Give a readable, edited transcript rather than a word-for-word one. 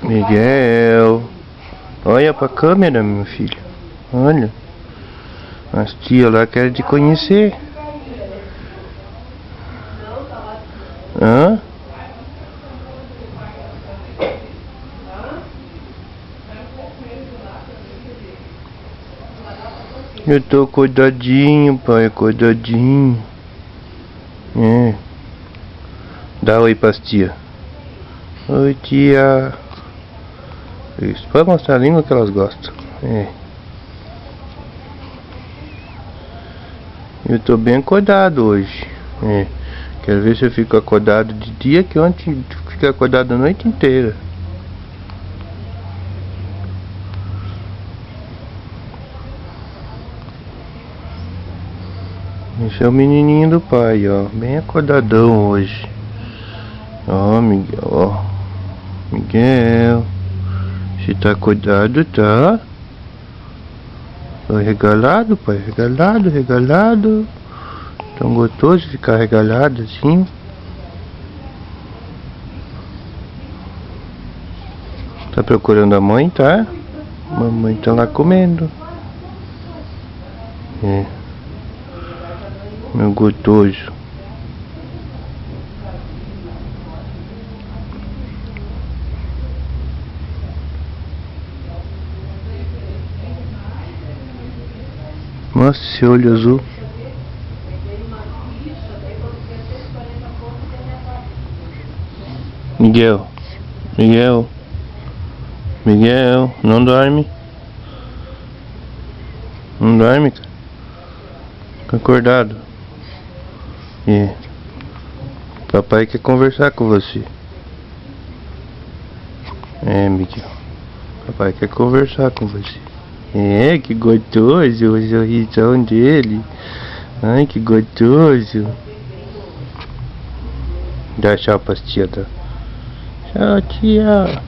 Miguel, olha pra câmera, meu filho. Olha, as tia lá querem te conhecer. Hã? Eu tô cuidadinho, pai, cuidadinho. É. Dá oi pras tia. Oi, tia. Isso, pode mostrar a língua que elas gostam. É. Eu tô bem acordado hoje. É. Quero ver se eu fico acordado de dia, que ontem fiquei acordado a noite inteira. Esse é o menininho do pai, ó. Bem acordadão hoje. Ó, Miguel, ó. Miguel. Se tá acordado, tá? Tô regalado, pai. Regalado, regalado. Tão gostoso ficar regalado assim. Tá procurando a mãe, tá? Mamãe tá lá comendo. É. Meu gostoso. Nossa, esse olho azul. Miguel. Miguel. Miguel, não dorme. Não dorme, cara. Fica acordado. É. Papai quer conversar com você. É, Miguel. Papai quer conversar com você. É, que gostoso o sorrisão dele. Ai, que gostoso. Dá tchau pras tia. Tchau, tia.